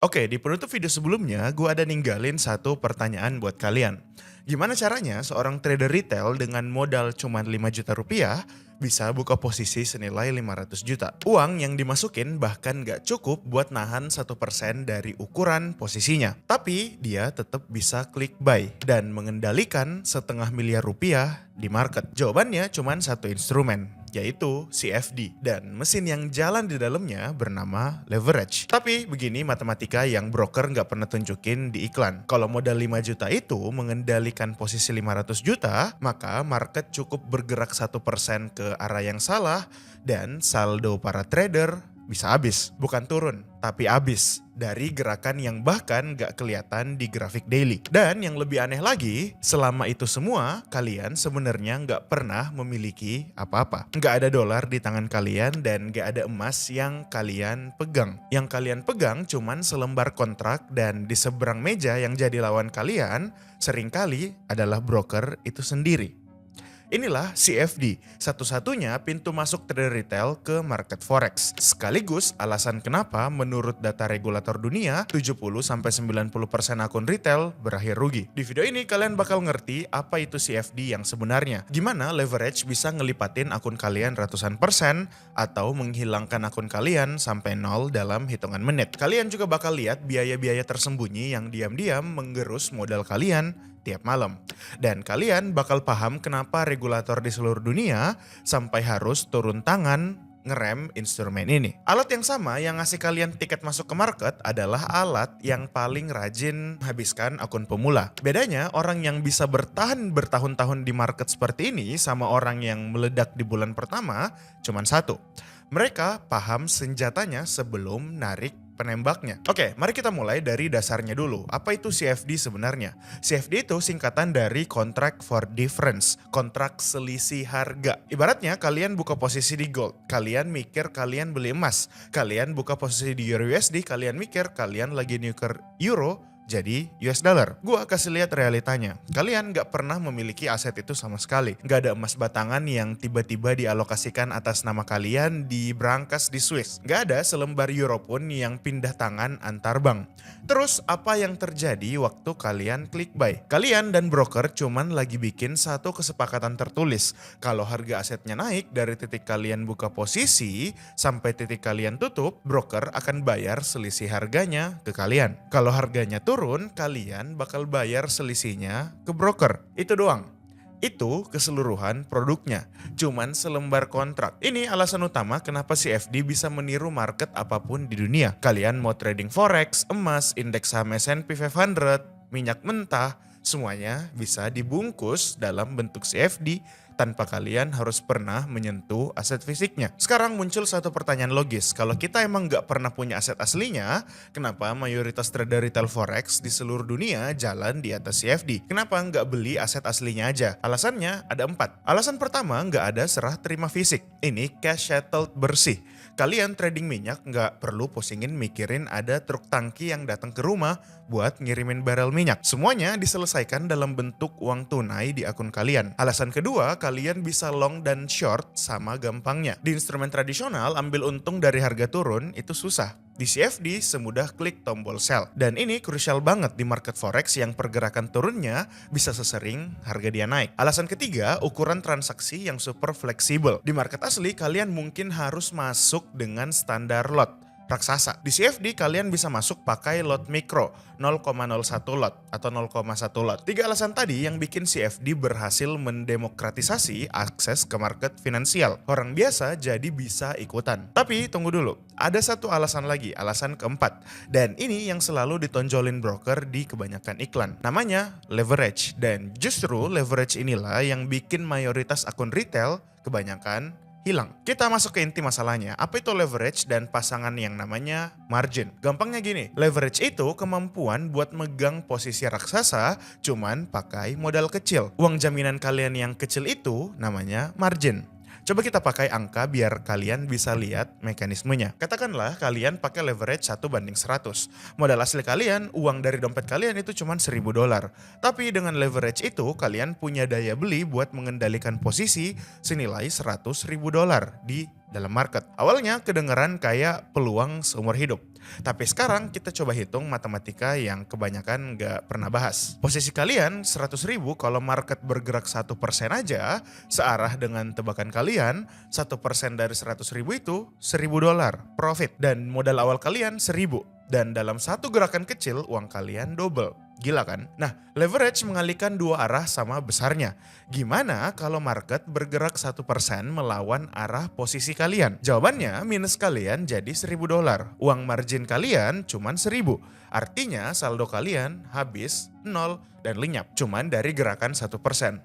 Oke, di penutup video sebelumnya, gue ada ninggalin satu pertanyaan buat kalian. Gimana caranya seorang trader retail dengan modal cuma 5 juta rupiah bisa buka posisi senilai 500 juta? Uang yang dimasukin bahkan gak cukup buat nahan 1% dari ukuran posisinya. Tapi dia tetap bisa klik buy dan mengendalikan setengah miliar rupiah di market. Jawabannya cuma satu instrumen, yaitu CFD, dan mesin yang jalan di dalamnya bernama leverage. Tapi begini matematika yang broker nggak pernah tunjukin di iklan. Kalau modal 5 juta itu mengendalikan posisi 500 juta, maka market cukup bergerak 1% ke arah yang salah dan saldo para trader bisa habis. Bukan turun, tapi habis dari gerakan yang bahkan gak kelihatan di grafik daily. Dan yang lebih aneh lagi, selama itu semua kalian sebenarnya gak pernah memiliki apa-apa. Gak ada dolar di tangan kalian dan gak ada emas yang kalian pegang. Yang kalian pegang cuman selembar kontrak, dan di seberang meja yang jadi lawan kalian seringkali adalah broker itu sendiri. Inilah CFD, satu-satunya pintu masuk trader retail ke market forex. Sekaligus alasan kenapa menurut data regulator dunia, 70-90% akun retail berakhir rugi. Di video ini kalian bakal ngerti apa itu CFD yang sebenarnya. Gimana leverage bisa ngelipatin akun kalian ratusan persen atau menghilangkan akun kalian sampai nol dalam hitungan menit. Kalian juga bakal lihat biaya-biaya tersembunyi yang diam-diam menggerus modal kalian tiap malam. Dan kalian bakal paham kenapa regulator di seluruh dunia sampai harus turun tangan ngerem instrumen ini. Alat yang sama yang ngasih kalian tiket masuk ke market adalah alat yang paling rajin habiskan akun pemula. Bedanya orang yang bisa bertahan bertahun-tahun di market seperti ini sama orang yang meledak di bulan pertama cuman satu. Mereka paham senjatanya sebelum narik penembaknya. Oke, mari kita mulai dari dasarnya dulu. Apa itu CFD sebenarnya? CFD itu singkatan dari Contract for Difference, kontrak selisih harga. Ibaratnya kalian buka posisi di gold, kalian mikir kalian beli emas. Kalian buka posisi di Euro USD, kalian mikir kalian lagi nuker Euro jadi US dollar. Gua kasih lihat realitanya. Kalian gak pernah memiliki aset itu sama sekali. Gak ada emas batangan yang tiba-tiba dialokasikan atas nama kalian di brankas di Swiss. Gak ada selembar euro pun yang pindah tangan antar bank. Terus apa yang terjadi waktu kalian klik buy? Kalian dan broker cuman lagi bikin satu kesepakatan tertulis. Kalau harga asetnya naik dari titik kalian buka posisi sampai titik kalian tutup, broker akan bayar selisih harganya ke kalian. Kalau harganya turun, kalian bakal bayar selisihnya ke broker. Itu doang. Itu keseluruhan produknya. Cuman selembar kontrak. Ini alasan utama kenapa CFD bisa meniru market apapun di dunia. Kalian mau trading forex, emas, indeks saham S&P 500, minyak mentah, semuanya bisa dibungkus dalam bentuk CFD tanpa kalian harus pernah menyentuh aset fisiknya. Sekarang muncul satu pertanyaan logis. Kalau kita emang nggak pernah punya aset aslinya, kenapa mayoritas trader retail forex di seluruh dunia jalan di atas CFD? Kenapa nggak beli aset aslinya aja? Alasannya ada 4. Alasan pertama, nggak ada serah terima fisik. Ini cash settled bersih. Kalian trading minyak nggak perlu pusingin mikirin ada truk tangki yang datang ke rumah buat ngirimin barel minyak. Semuanya diselesaikan dalam bentuk uang tunai di akun kalian. Alasan kedua, kalian bisa long dan short sama gampangnya. Di instrumen tradisional, ambil untung dari harga turun itu susah. Di CFD semudah klik tombol sell. Dan ini krusial banget di market forex yang pergerakan turunnya bisa sesering harga dia naik. Alasan ketiga, ukuran transaksi yang super fleksibel. Di market asli kalian mungkin harus masuk dengan standar lot raksasa. Di CFD kalian bisa masuk pakai lot mikro 0,01 lot atau 0,1 lot. 3 alasan tadi yang bikin CFD berhasil mendemokratisasi akses ke market finansial. Orang biasa jadi bisa ikutan. Tapi tunggu dulu, ada satu alasan lagi, alasan keempat. Dan ini yang selalu ditonjolin broker di kebanyakan iklan. Namanya leverage. Dan justru leverage inilah yang bikin mayoritas akun retail kebanyakan hilang. Kita masuk ke inti masalahnya. Apa itu leverage dan pasangan yang namanya margin? Gampangnya gini, leverage itu kemampuan buat megang posisi raksasa cuman pakai modal kecil. Uang jaminan kalian yang kecil itu namanya margin. Coba kita pakai angka biar kalian bisa lihat mekanismenya. Katakanlah kalian pakai leverage 1:100. Modal asli kalian, uang dari dompet kalian itu cuma $1.000. Tapi dengan leverage itu kalian punya daya beli buat mengendalikan posisi senilai $100.000 di dalam market. Awalnya kedengeran kayak peluang seumur hidup. Tapi sekarang kita coba hitung matematika yang kebanyakan nggak pernah bahas. Posisi kalian 100.000 kalau market bergerak 1% aja, searah dengan tebakan kalian, 1% dari 100.000 itu $1.000 profit. Dan modal awal kalian 1.000. Dan dalam satu gerakan kecil uang kalian double. Gila kan? Nah, leverage mengalihkan dua arah sama besarnya. Gimana kalau market bergerak 1% melawan arah posisi kalian? Jawabannya minus kalian jadi $1.000. Uang margin kalian cuman 1.000. Artinya saldo kalian habis 0 dan lenyap. Cuman dari gerakan 1%. 1%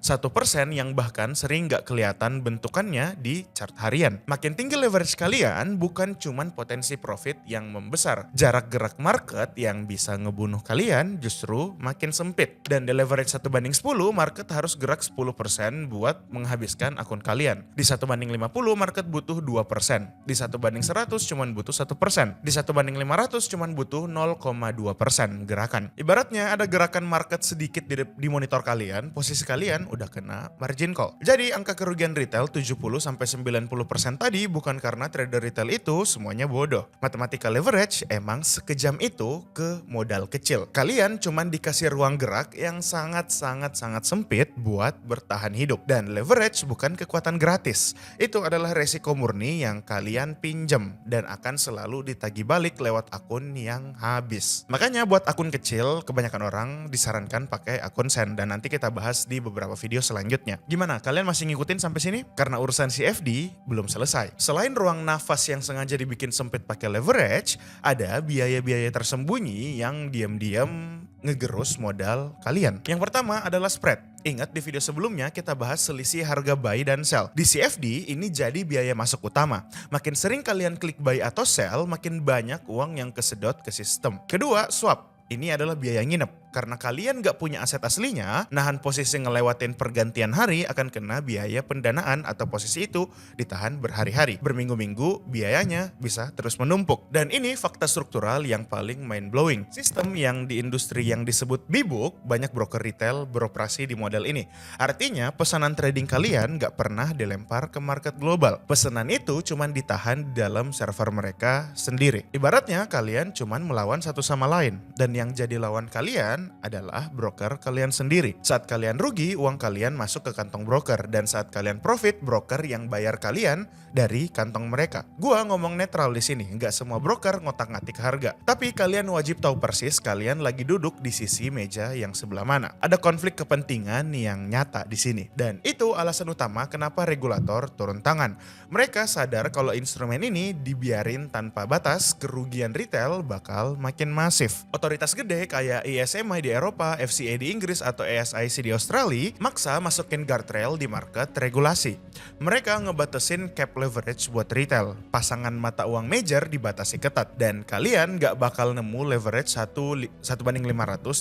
yang bahkan sering gak kelihatan bentukannya di chart harian. Makin tinggi leverage kalian bukan cuman potensi profit yang membesar. Jarak gerak market yang bisa ngebunuh kalian justru makin sempit. Dan di leverage 1:10 market harus gerak 10% buat menghabiskan akun kalian. Di 1:50 market butuh 2%. Di 1:100 cuman butuh 1%. Di 1:500 cuman butuh 0,2% gerakan. Ibaratnya ada gerakan market sedikit di monitor kalian, posisi kalian udah kena margin call. Jadi angka kerugian retail 70-90% tadi bukan karena trader retail itu semuanya bodoh. Matematika leverage emang sekejam itu ke modal kecil. Kalian cuman dikasih ruang gerak yang sangat-sangat sempit buat bertahan hidup. Dan leverage bukan kekuatan gratis. Itu adalah resiko murni yang kalian pinjam dan akan selalu ditagih balik lewat akun yang habis. Makanya buat akun kecil, kebanyakan orang disarankan pakai akun Sen dan nanti kita bahas di beberapa video selanjutnya. Gimana? Kalian masih ngikutin sampai sini? Karena urusan CFD belum selesai. Selain ruang nafas yang sengaja dibikin sempit pakai leverage, ada biaya-biaya tersembunyi yang diam-diam ngegerus modal kalian. Yang pertama adalah spread. Ingat di video sebelumnya kita bahas selisih harga buy dan sell. Di CFD ini jadi biaya masuk utama. Makin sering kalian klik buy atau sell, makin banyak uang yang kesedot ke sistem. Kedua, swap. Ini adalah biaya nginep. Karena kalian gak punya aset aslinya, nahan posisi ngelewatin pergantian hari akan kena biaya pendanaan atau posisi itu ditahan berhari-hari. Berminggu-minggu biayanya bisa terus menumpuk. Dan ini fakta struktural yang paling mind-blowing. Sistem yang di industri yang disebut bibuk, banyak broker retail beroperasi di model ini. Artinya pesanan trading kalian gak pernah dilempar ke market global. Pesanan itu cuman ditahan di dalam server mereka sendiri. Ibaratnya kalian cuman melawan satu sama lain. Dan yang jadi lawan kalian adalah broker kalian sendiri. Saat kalian rugi, uang kalian masuk ke kantong broker. Dan saat kalian profit, broker yang bayar kalian dari kantong mereka. Gua ngomong netral di sini, nggak semua broker ngotak-ngatik harga. Tapi kalian wajib tahu persis kalian lagi duduk di sisi meja yang sebelah mana. Ada konflik kepentingan yang nyata di sini. Dan itu alasan utama kenapa regulator turun tangan. Mereka sadar kalau instrumen ini dibiarin tanpa batas, kerugian retail bakal makin masif. Otoritas gede kayak ISMI di Eropa, FCA di Inggris atau ASIC di Australia maksa masukin guardrail di market regulasi. Mereka ngebatasin cap leverage buat retail. Pasangan mata uang major dibatasi ketat dan kalian gak bakal nemu leverage 1:500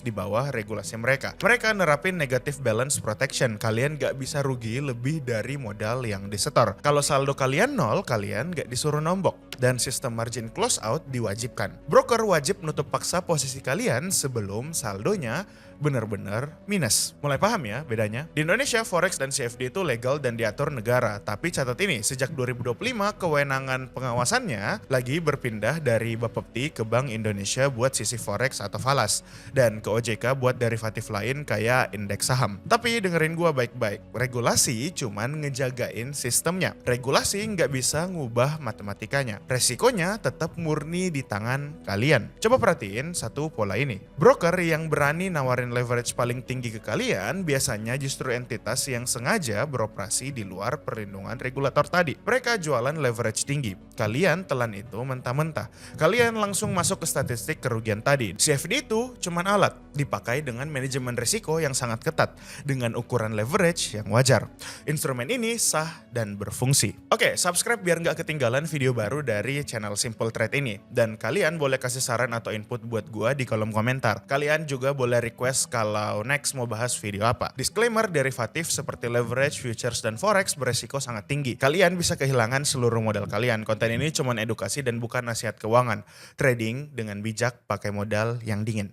di bawah regulasi mereka. Mereka nerapin negative balance protection. Kalian gak bisa rugi lebih dari modal yang disetor. Kalau saldo kalian 0, kalian gak disuruh nombok. Dan sistem margin close out diwajibkan. Broker wajib nutup paksa posisi kalian sebelum saldonya benar-benar minus. Mulai paham ya bedanya? Di Indonesia, Forex dan CFD itu legal dan diatur negara. Tapi catat ini, sejak 2025 kewenangan pengawasannya lagi berpindah dari Bapepti ke Bank Indonesia buat sisi Forex atau falas. Dan ke OJK buat derivatif lain kayak indeks saham. Tapi dengerin gua baik-baik, regulasi cuman ngejagain sistemnya. Regulasi nggak bisa ngubah matematikanya. Resikonya tetap murni di tangan kalian. Coba perhatiin satu pola ini. Broker yang berani nawarin leverage paling tinggi ke kalian biasanya justru entitas yang sengaja beroperasi di luar perlindungan regulator tadi. Mereka jualan leverage tinggi. Kalian telan itu mentah-mentah. Kalian langsung masuk ke statistik kerugian tadi. CFD itu cuman alat, dipakai dengan manajemen risiko yang sangat ketat dengan ukuran leverage yang wajar. Instrumen ini sah dan berfungsi. Oke, subscribe biar nggak ketinggalan video baru dari channel Simple Trade ini. Dan kalian boleh kasih saran atau input buat gua di kolom komentar. Kalian juga boleh request kalau next mau bahas video apa. Disclaimer, derivatif seperti leverage, futures, dan forex beresiko sangat tinggi. Kalian bisa kehilangan seluruh modal kalian. Konten ini cuma edukasi dan bukan nasihat keuangan. Trading dengan bijak pakai modal yang dingin.